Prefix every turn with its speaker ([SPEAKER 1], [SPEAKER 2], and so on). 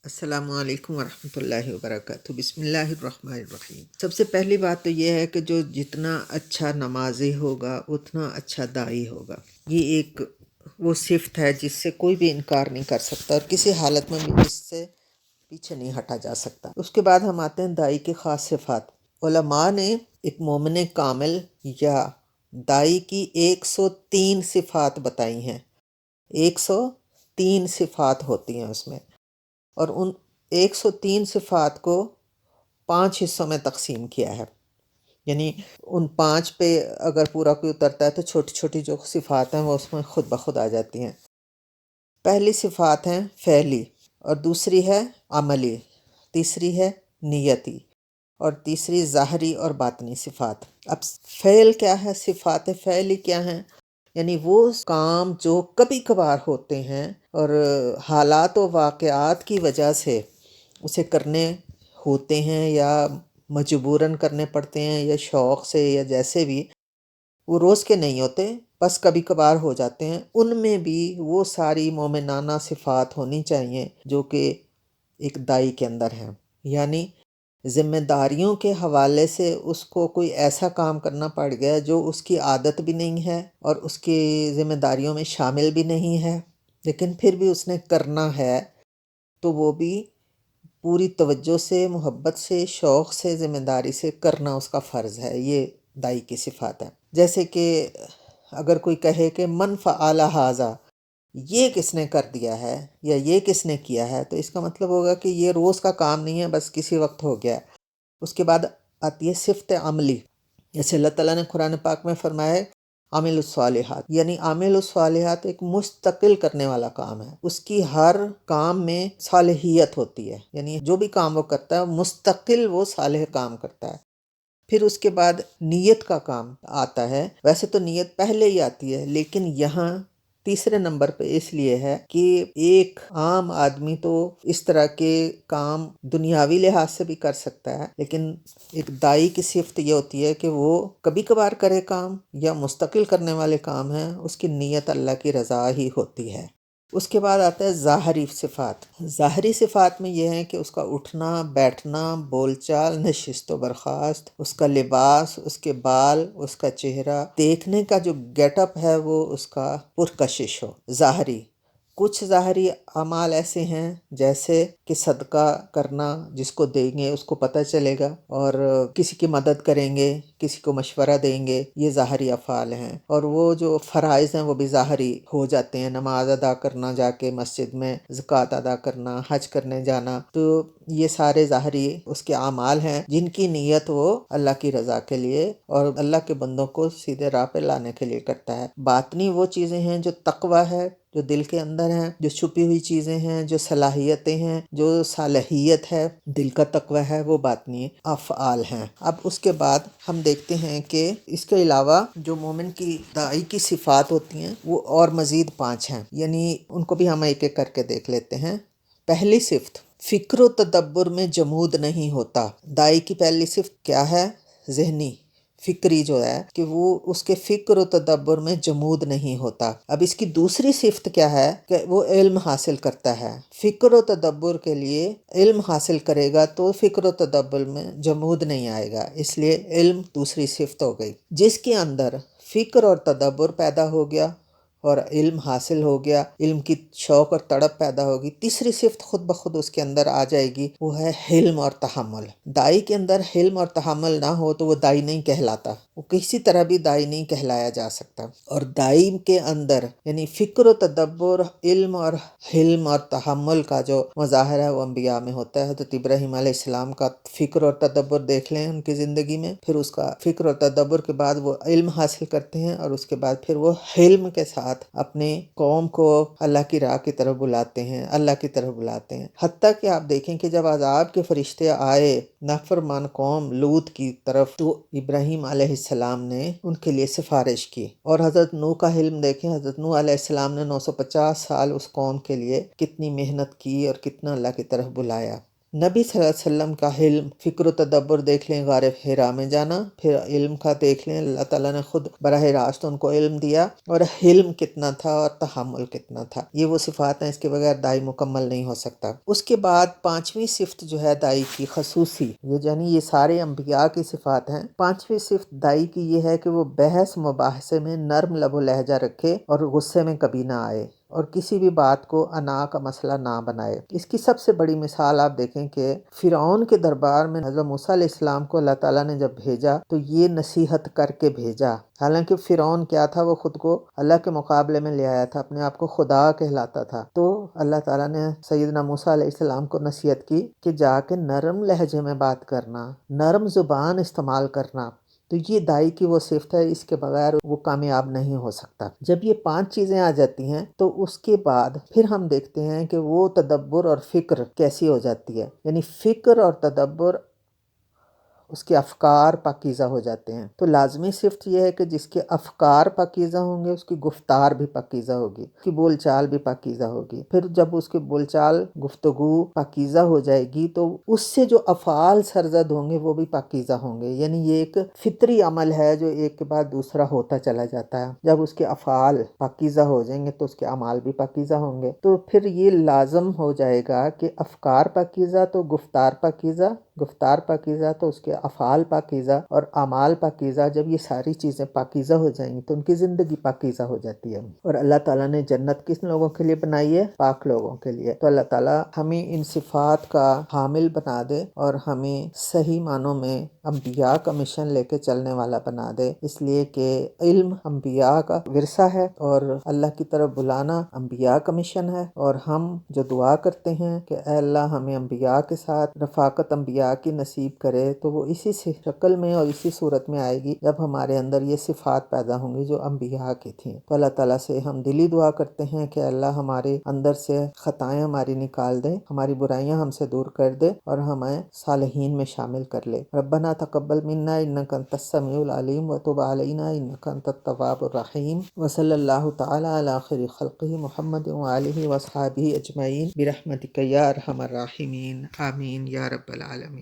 [SPEAKER 1] السلام علیکم ورحمۃ اللہ وبرکاتہ۔ بسم اللہ الرحمن الرحیم۔ سب سے پہلی بات تو یہ ہے کہ جو جتنا اچھا نمازی ہوگا اتنا اچھا داعی ہوگا۔ یہ ایک وہ صفت ہے جس سے کوئی بھی انکار نہیں کر سکتا اور کسی حالت میں بھی اس سے پیچھے نہیں ہٹا جا سکتا۔ اس کے بعد ہم آتے ہیں داعی کی خاص صفات۔ علماء نے ایک مومن کامل یا داعی کی 103 صفات بتائی ہیں۔ 103 صفات ہوتی ہیں اس میں، اور ان 103 صفات کو 5 حصوں میں تقسیم کیا ہے۔ یعنی ان 5 پہ اگر پورا کوئی اترتا ہے تو چھوٹی چھوٹی جو صفات ہیں وہ اس میں خود بخود آ جاتی ہیں۔ پہلی صفات ہیں فعلی، اور دوسری ہے عملی، تیسری ہے نیتی، اور تیسری ظاہری اور باطنی صفات۔ اب فعل کیا ہے، صفات فعلی کیا ہیں؟ یعنی وہ کام جو کبھی کبھار ہوتے ہیں اور حالات و واقعات کی وجہ سے اسے کرنے ہوتے ہیں یا مجبوراً کرنے پڑتے ہیں یا شوق سے یا جیسے بھی، وہ روز کے نہیں ہوتے، بس کبھی کبھار ہو جاتے ہیں۔ ان میں بھی وہ ساری مومنانہ صفات ہونی چاہیے جو کہ ایک داعی کے اندر ہیں۔ یعنی ذمہ داریوں کے حوالے سے اس کو کوئی ایسا کام کرنا پڑ گیا جو اس کی عادت بھی نہیں ہے اور اس کی ذمہ داریوں میں شامل بھی نہیں ہے، لیکن پھر بھی اس نے کرنا ہے، تو وہ بھی پوری توجہ سے، محبت سے، شوق سے، ذمہ داری سے کرنا اس کا فرض ہے۔ یہ داعی کی صفات ہے۔ جیسے کہ اگر کوئی کہے کہ من فعل ھذا، یہ کس نے کر دیا ہے یا یہ کس نے کیا ہے، تو اس کا مطلب ہوگا کہ یہ روز کا کام نہیں ہے، بس کسی وقت ہو گیا۔ اس کے بعد آتی ہے صفت عملی۔ جیسے اللہ تعالیٰ نے قرآن پاک میں فرمایا ہے عامل الصالحات، یعنی عامل الصالحات ایک مستقل کرنے والا کام ہے۔ اس کی ہر کام میں صالحیت ہوتی ہے، یعنی جو بھی کام وہ کرتا ہے مستقل وہ صالح کام کرتا ہے۔ پھر اس کے بعد نیت کا کام آتا ہے۔ ویسے تو نیت پہلے ہی آتی ہے، لیکن یہاں تیسرے نمبر پہ اس لیے ہے کہ ایک عام آدمی تو اس طرح کے کام دنیاوی لحاظ سے بھی کر سکتا ہے، لیکن ایک داعی کی صفت یہ ہوتی ہے کہ وہ کبھی کبھار کرے کام یا مستقل کرنے والے کام ہیں، اس کی نیت اللہ کی رضا ہی ہوتی ہے۔ اس کے بعد آتا ہے ظاہری صفات۔ ظاہری صفات میں یہ ہے کہ اس کا اٹھنا، بیٹھنا، بول چال، نشست و برخاست، اس کا لباس، اس کے بال، اس کا چہرہ، دیکھنے کا جو گیٹ اپ ہے وہ اس کا پرکشش ہو۔ ظاہری کچھ ظاہری اعمال ایسے ہیں جیسے کہ صدقہ کرنا، جس کو دیں گے اس کو پتہ چلے گا، اور کسی کی مدد کریں گے، کسی کو مشورہ دیں گے، یہ ظاہری افعال ہیں۔ اور وہ جو فرائض ہیں وہ بھی ظاہری ہو جاتے ہیں، نماز ادا کرنا، جا کے مسجد میں زکوٰۃ ادا کرنا، حج کرنے جانا، تو یہ سارے ظاہری اس کے اعمال ہیں جن کی نیت وہ اللہ کی رضا کے لیے اور اللہ کے بندوں کو سیدھے راہ پہ لانے کے لیے کرتا ہے۔ باطنی وہ چیزیں ہیں جو تقوی ہے، جو دل کے اندر ہیں، جو چھپی ہوئی چیزیں ہیں، جو صلاحیتیں ہیں، جو صالحیت ہے، دل کا تقوی ہے، وہ باطنی افعال ہیں۔ اب اس کے بعد ہم دیکھتے ہیں کہ اس کے علاوہ جو مومن کی داعی کی صفات ہوتی ہیں وہ اور مزید 5 ہیں، یعنی ان کو بھی ہم ایک ایک کر کے دیکھ لیتے ہیں۔ پہلی صفت، فکر و تدبر میں جمود نہیں ہوتا۔ داعی کی پہلی صفت کیا ہے؟ ذہنی، فکری جو ہے کہ وہ اس کے فکر و تدبر میں جمود نہیں ہوتا۔ اب اس کی دوسری صفت کیا ہے کہ وہ علم حاصل کرتا ہے۔ فکر و تدبر کے لیے علم حاصل کرے گا تو فکر و تدبر میں جمود نہیں آئے گا، اس لیے علم دوسری صفت ہو گئی۔ جس کے اندر فکر اور تدبر پیدا ہو گیا اور علم حاصل ہو گیا، علم کی شوق اور تڑپ پیدا ہوگی، تیسری صفت خود بخود اس کے اندر آ جائے گی، وہ ہے حلم اور تحمل۔ داعی کے اندر حلم اور تحمل نہ ہو تو وہ داعی نہیں کہلاتا، وہ کسی طرح بھی داعی نہیں کہلایا جا سکتا۔ اور داعی کے اندر یعنی فکر و تدبر، علم اور حلم اور تحمل کا جو مظاہرہ ہے وہ انبیاء میں ہوتا ہے۔ حضرت ابراہیم علیہ السلام کا فکر اور تدبر دیکھ لیں ان کی زندگی میں، پھر اس کا فکر اور تدبر کے بعد وہ علم حاصل کرتے ہیں، اور اس کے بعد پھر وہ حلم کے ساتھ اپنے قوم کو اللہ کی راہ کی طرف بلاتے ہیں، اللہ کی طرف بلاتے ہیں۔ حتیٰ کہ آپ دیکھیں کہ جب عذاب کے فرشتے آئے نافرمان قوم لوط کی طرف، تو ابراہیم علیہ السلام نے ان کے لیے سفارش کی۔ اور حضرت نوح کا حلم دیکھیں، حضرت نوح علیہ السلام نے 950 سال اس قوم کے لیے کتنی محنت کی اور کتنا اللہ کی طرف بلایا۔ نبی صلی اللہ علیہ وسلم کا حلم، فکر و تدبر دیکھ لیں، غار حرا میں جانا، پھر علم کا دیکھ لیں، اللہ تعالیٰ نے خود براہ راست ان کو علم دیا، اور حلم کتنا تھا اور تحمل کتنا تھا۔ یہ وہ صفات ہیں، اس کے بغیر دائی مکمل نہیں ہو سکتا۔ اس کے بعد پانچویں صفت جو ہے دائی کی خصوصی، یہ سارے انبیاء کی صفات ہیں، پانچویں صفت دائی کی یہ ہے کہ وہ بحث مباحثے میں نرم لب و لہجہ رکھے اور غصے میں کبھی نہ آئے، اور کسی بھی بات کو انا کا مسئلہ نہ بنائے۔ اس کی سب سے بڑی مثال آپ دیکھیں کہ فرعون کے دربار میں حضرت موسیٰ علیہ السلام کو اللہ تعالیٰ نے جب بھیجا تو یہ نصیحت کر کے بھیجا، حالانکہ فرعون کیا تھا، وہ خود کو اللہ کے مقابلے میں لے آیا تھا، اپنے آپ کو خدا کہلاتا تھا۔ تو اللہ تعالیٰ نے سیدنا موسیٰ علیہ السلام کو نصیحت کی کہ جا کے نرم لہجے میں بات کرنا، نرم زبان استعمال کرنا۔ تو یہ دائی کی وہ صفت ہے، اس کے بغیر وہ کامیاب نہیں ہو سکتا۔ جب یہ پانچ چیزیں آ جاتی ہیں تو اس کے بعد پھر ہم دیکھتے ہیں کہ وہ تدبر اور فکر کیسی ہو جاتی ہے، یعنی فکر اور تدبر، اس کے افکار پاکیزہ ہو جاتے ہیں۔ تو لازمی صفت یہ ہے کہ جس کے افکار پاکیزہ ہوں گے، اس کی گفتار بھی پاکیزہ ہوگی، اس کی بول چال بھی پاکیزہ ہوگی۔ پھر جب اس کی بول چال، گفتگو پاکیزہ ہو جائے گی تو اس سے جو افعال سرزد ہوں گے وہ بھی پاکیزہ ہوں گے، یعنی یہ ایک فطری عمل ہے جو ایک کے بعد دوسرا ہوتا چلا جاتا ہے۔ جب اس کے افعال پاکیزہ ہو جائیں گے تو اس کے اعمال بھی پاکیزہ ہوں گے، تو پھر یہ لازم ہو جائے گا کہ افکار پاکیزہ تو گفتار پاکیزہ، گفتار پاکیزہ تو اس کے افعال پاکیزہ، اور اعمال پاکیزہ۔ جب یہ ساری چیزیں پاکیزہ ہو جائیں گی تو ان کی زندگی پاکیزہ ہو جاتی ہے۔ اور اللہ تعالیٰ نے جنت کس لوگوں کے لیے بنائی ہے؟ پاک لوگوں کے لیے۔ تو اللہ تعالیٰ ہمیں ان صفات کا حامل بنا دے اور ہمیں صحیح معنوں میں انبیاء کا مشن لے کے چلنے والا بنا دے، اس لیے کہ علم انبیاء کا ورثہ ہے اور اللہ کی طرف بلانا انبیاء کا مشن ہے۔ اور ہم جو دعا کرتے ہیں کہ اے اللہ ہمیں انبیاء کے ساتھ رفاقت انبیاء کی نصیب کرے، تو وہ اسی شکل میں اور اسی صورت میں آئے گی جب ہمارے اندر یہ صفات پیدا ہوں گی جو انبیاء کی تھیں۔ تو اللہ تعالیٰ سے ہم دلی دعا کرتے ہیں کہ اللہ ہمارے اندر سے خطائیں ہماری نکال دے، ہماری برائیاں ہم سے دور کر دے اور ہمیں صالحین میں شامل کر لے۔ ربنا تقبل منا انک انت السمیع العلیم وتب علینا انک انت التواب الرحیم، وصلی اللہ تعالی علی خیر خلقہ محمد وآلہ وصحبہ اجمعین برحمتک یا ارحم الراحمین، آمین یا رب العالمین۔